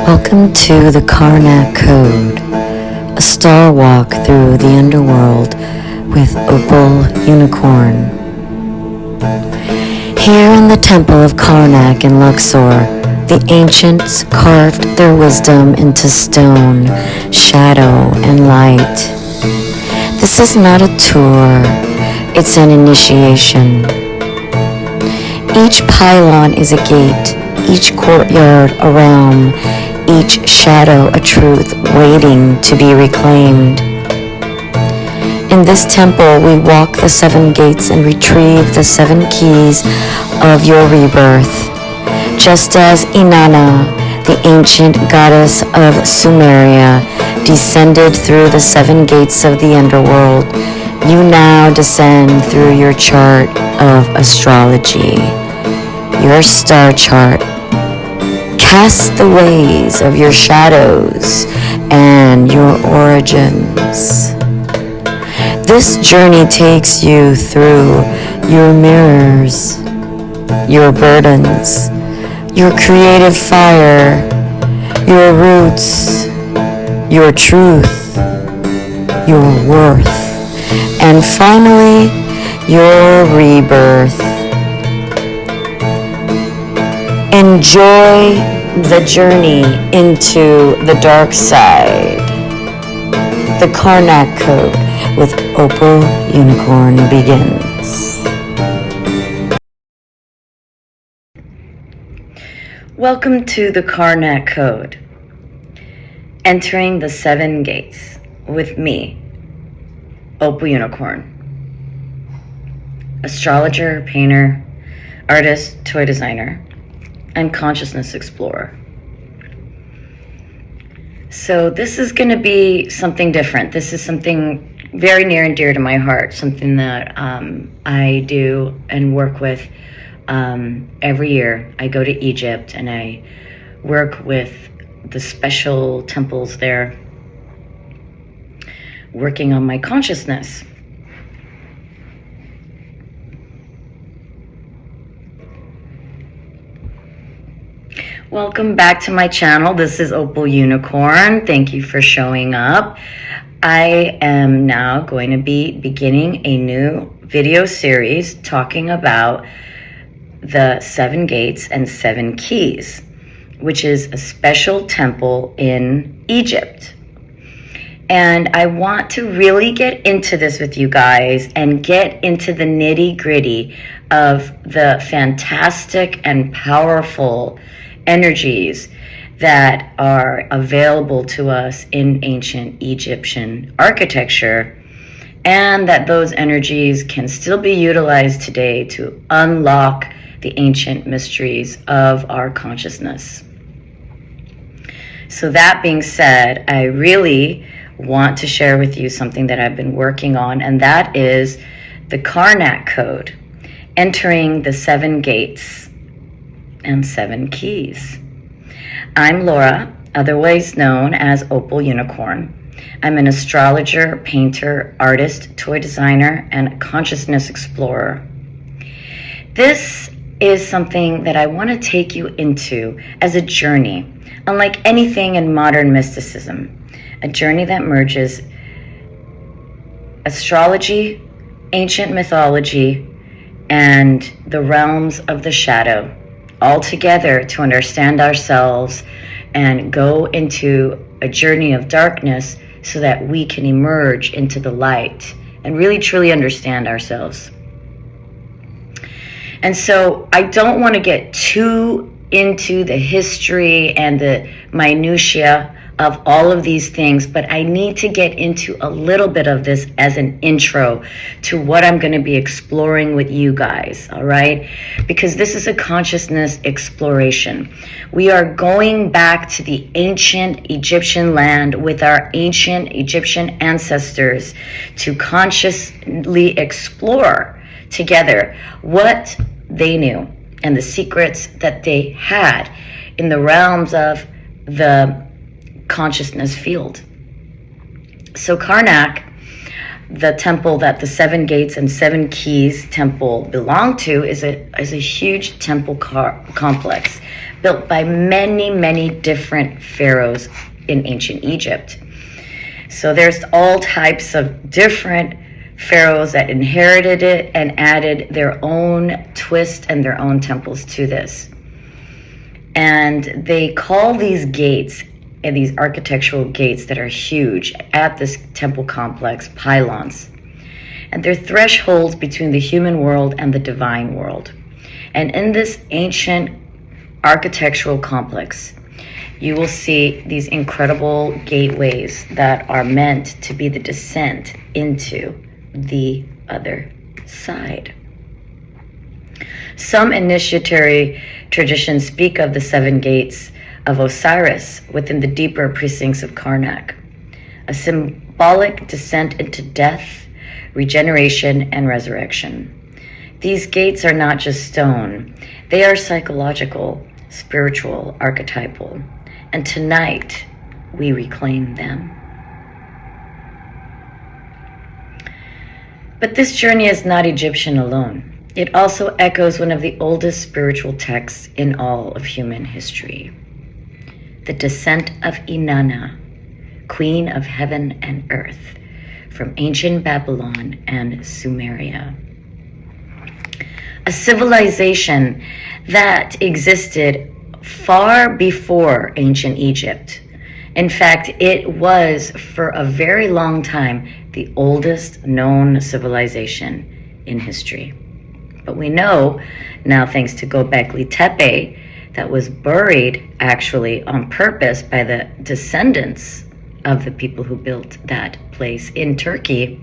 Welcome to the Karnak Code, a star walk through the underworld with Opal Unicorn. Here in the temple of Karnak in Luxor, the ancients carved their wisdom into stone, shadow, and light. This is not a tour, it's an initiation. Each pylon is a gate, each courtyard a realm, each shadow a truth waiting to be reclaimed. In this temple, we walk the 7 gates and retrieve the 7 keys of your rebirth. Just as Inanna, the ancient goddess of Sumeria, descended through the 7 gates of the underworld, you now descend through your chart of astrology, your star chart. Cast the ways of your shadows and your origins. This journey takes you through your mirrors, your burdens, your creative fire, your roots, your truth, your worth, and finally, your rebirth. Enjoy the journey into the dark side. The Karnak Code with Opal Unicorn begins. Welcome to the Karnak Code. Entering the 7 gates with me, Opal Unicorn. Astrologer, painter, artist, toy designer, and consciousness explorer. So this is going to be something different. This is something very near and dear to my heart, something that I do and work with every year. I go to Egypt and I work with the special temples there, working on my consciousness. Welcome back to my channel. This is Opal Unicorn. Thank you for showing up. I am now going to be beginning a new video series talking about the 7 gates and 7 keys, which is a special temple in Egypt. And I want to really get into this with you guys and get into the nitty-gritty of the fantastic and powerful energies that are available to us in ancient Egyptian architecture, and that those energies can still be utilized today to unlock the ancient mysteries of our consciousness. So that being said, I really want to share with you something that I've been working on, and that is the Karnak Code, entering the 7 gates and 7 keys. I'm Laura, otherwise known as Opal Unicorn. I'm an astrologer, painter, artist, toy designer, and consciousness explorer. This is something that I want to take you into as a journey, unlike anything in modern mysticism, a journey that merges astrology, ancient mythology, and the realms of the shadow, all together to understand ourselves and go into a journey of darkness so that we can emerge into the light and really truly understand ourselves. And so I don't want to get too into the history and the minutiae of all of these things, but I need to get into a little bit of this as an intro to what I'm going to be exploring with you guys, all right? Because this is a consciousness exploration. We are going back to the ancient Egyptian land with our ancient Egyptian ancestors to consciously explore together what they knew and the secrets that they had in the realms of the consciousness field. So Karnak the temple that the Seven Gates and Seven Keys temple belong to is a huge temple complex built by many different pharaohs in ancient Egypt. So there's all types of different pharaohs that inherited it and added their own twist and their own temples to this. And they call these gates and these architectural gates that are huge at this temple complex pylons. And they're thresholds between the human world and the divine world. And in this ancient architectural complex, you will see these incredible gateways that are meant to be the descent into the other side. Some initiatory traditions speak of the seven gates of Osiris within the deeper precincts of Karnak, a symbolic descent into death, regeneration, and resurrection. These gates are not just stone, they are psychological, spiritual, archetypal, and tonight we reclaim them. But this journey is not Egyptian alone. It also echoes one of the oldest spiritual texts in all of human history. The descent of Inanna, queen of heaven and earth, from ancient Babylon and Sumeria. A civilization that existed far before ancient Egypt. In fact, it was for a very long time the oldest known civilization in history. But we know now, thanks to Göbekli Tepe, that was buried actually on purpose by the descendants of the people who built that place in Turkey,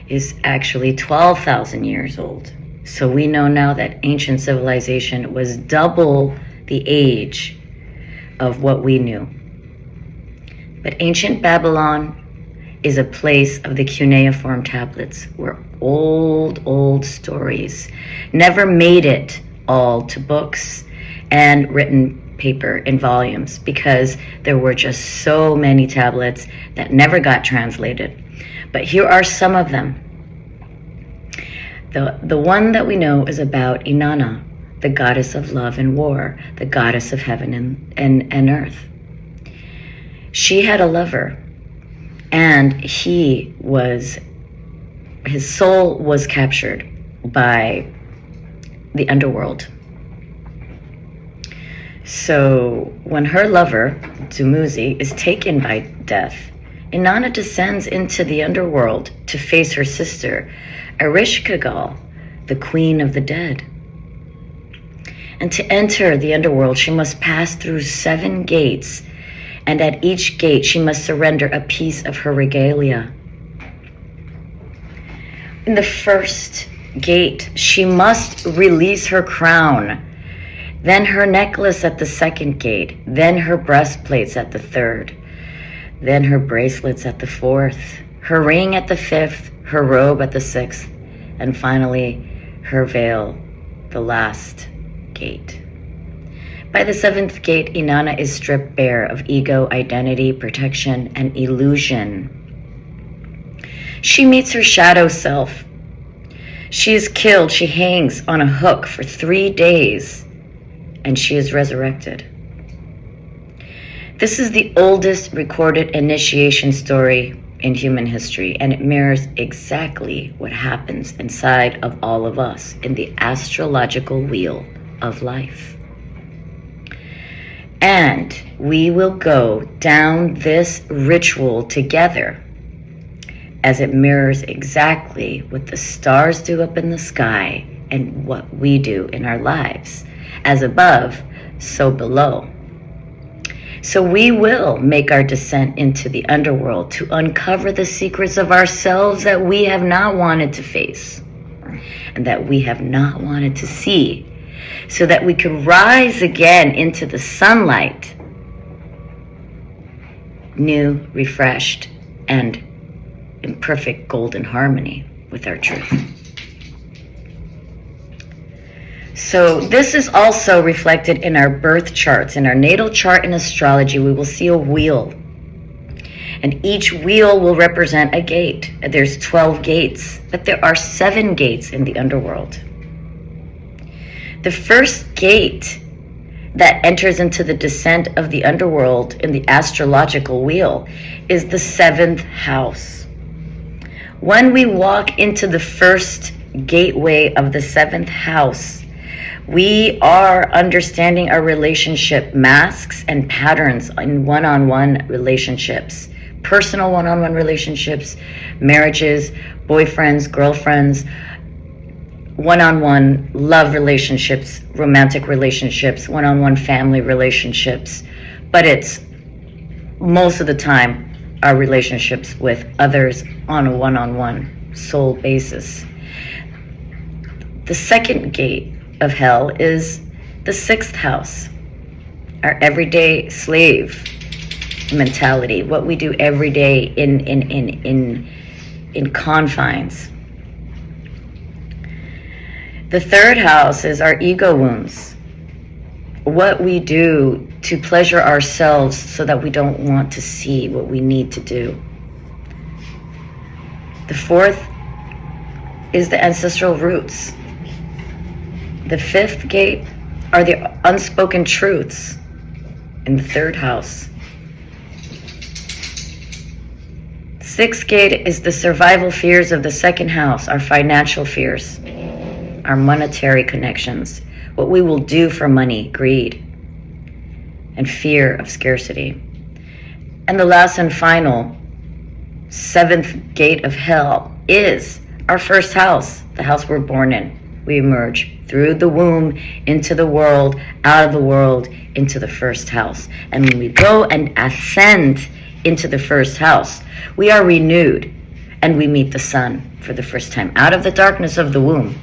is actually 12,000 years old. So we know now that ancient civilization was double the age of what we knew. But ancient Babylon is a place of the cuneiform tablets where old stories never made it all to books and written paper in volumes because there were just so many tablets that never got translated. But here are some of them. The one that we know is about Inanna, the goddess of love and war, the goddess of heaven and earth. She had a lover, and his soul was captured by the underworld. So when her lover, Dumuzi, is taken by death, Inanna descends into the underworld to face her sister, Ereshkigal, the queen of the dead. And to enter the underworld, she must pass through 7 gates, and at each gate she must surrender a piece of her regalia. In the first gate, she must release her crown, then her necklace at the second gate, then her breastplates at the third, then her bracelets at the fourth, her ring at the fifth, her robe at the sixth, and finally her veil, the last gate. By the 7th gate, Inanna is stripped bare of ego, identity, protection, and illusion. She meets her shadow self. She is killed. She hangs on a hook for 3 days, and she is resurrected. This is the oldest recorded initiation story in human history, and it mirrors exactly what happens inside of all of us in the astrological wheel of life. And we will go down this ritual together as it mirrors exactly what the stars do up in the sky and what we do in our lives. As above, so below. So we will make our descent into the underworld to uncover the secrets of ourselves that we have not wanted to face and that we have not wanted to see, so that we can rise again into the sunlight, new, refreshed, and in perfect golden harmony with our truth. So this is also reflected in our birth charts. In our natal chart in astrology, we will see a wheel. And each wheel will represent a gate. There's 12 gates, but there are 7 gates in the underworld. The first gate that enters into the descent of the underworld in the astrological wheel is the 7th house. When we walk into the first gateway of the 7th house, we are understanding our relationship masks and patterns in one-on-one relationships, personal one-on-one relationships, marriages, boyfriends, girlfriends, one-on-one love relationships, romantic relationships, one-on-one family relationships. But it's most of the time our relationships with others on a one-on-one soul basis. The second gate of hell is the 6th house, our everyday slave mentality, what we do every day in confines. The 3rd house is our ego wounds, what we do to pleasure ourselves so that we don't want to see what we need to do. The 4th is the ancestral roots. The 5th gate are the unspoken truths in the 3rd house. 6th gate is the survival fears of the 2nd house, our financial fears, our monetary connections, what we will do for money, greed, and fear of scarcity. And the last and final 7th gate of hell is our 1st house, the house we're born in. We emerge through the womb into the world, out of the world into the 1st house. And when we go and ascend into the 1st house, we are renewed and we meet the sun for the first time out of the darkness of the womb.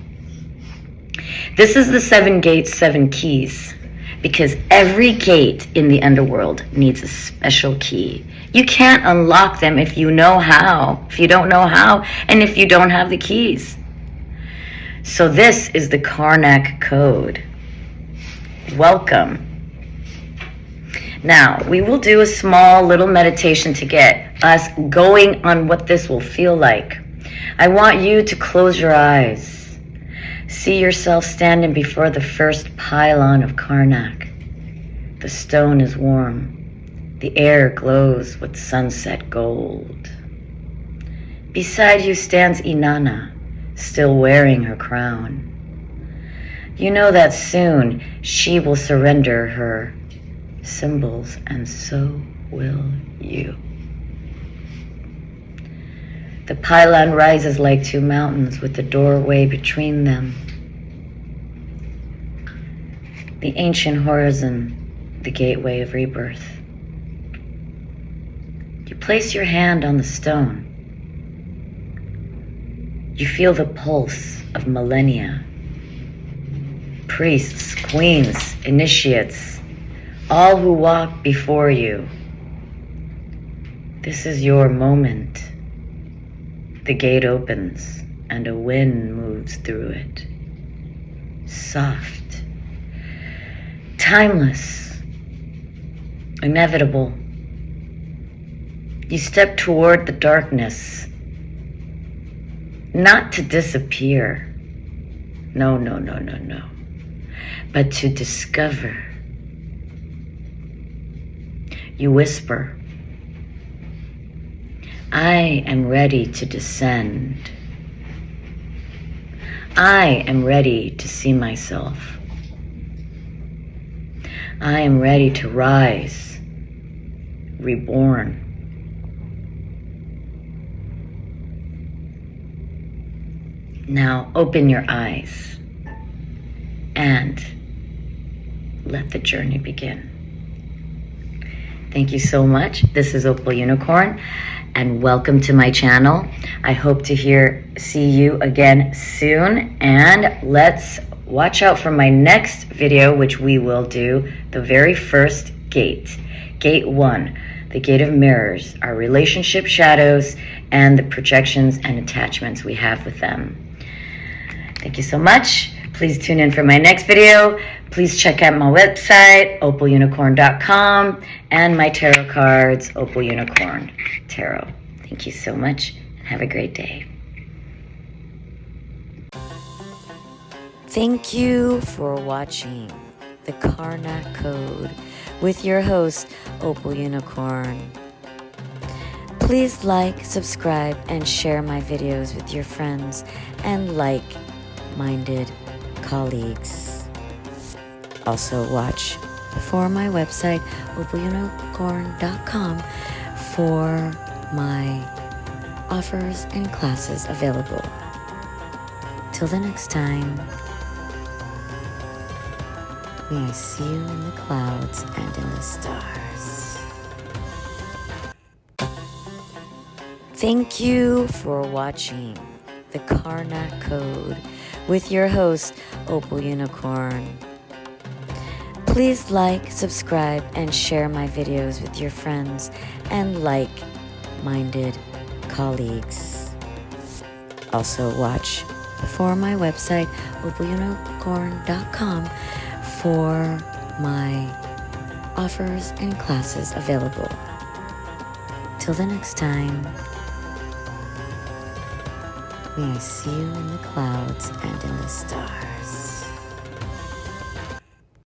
This is the 7 gates, 7 keys, because every gate in the underworld needs a special key. You can't unlock them if you know how, if you don't know how, and if you don't have the keys. So this is the Karnak Code. Welcome. Now, we will do a small little meditation to get us going on what this will feel like. I want you to close your eyes. See yourself standing before the first pylon of Karnak. The stone is warm. The air glows with sunset gold. Beside you stands Inanna, still wearing her crown. You know that soon she will surrender her symbols, and so will you. The pylon rises like 2 mountains with the doorway between them. The ancient horizon, the gateway of rebirth. You place your hand on the stone. You feel the pulse of millennia. Priests, queens, initiates, all who walk before you. This is your moment. The gate opens and a wind moves through it. Soft, timeless, inevitable. You step toward the darkness, not to disappear. No, but to discover. You whisper, I am ready to descend. I am ready to see myself. I am ready to rise, reborn. Now open your eyes and let the journey begin. Thank you so much. This is Opal Unicorn, and welcome to my channel. I hope to see you again soon, and let's watch out for my next video, which we will do the very first gate. Gate 1, the gate of mirrors, our relationship shadows, and the projections and attachments we have with them. Thank you so much. Please tune in for my next video. Please check out my website, opalunicorn.com, and my tarot cards, Opal Unicorn Tarot. Thank you so much, and have a great day. Thank you for watching the Karnak Code with your host, Opal Unicorn. Please like, subscribe, and share my videos with your friends and like-minded colleagues. Also watch for my website, opalunicorn.com, for my offers and classes available. Till the next time, may I see you in the clouds and in the stars. Thank you for watching the Karnak Code with your host, Opal Unicorn. Please like, subscribe, and share my videos with your friends and like-minded colleagues. Also watch for my website, opalunicorn.com, for my offers and classes available. Till the next time, may I see you in the clouds and in the stars.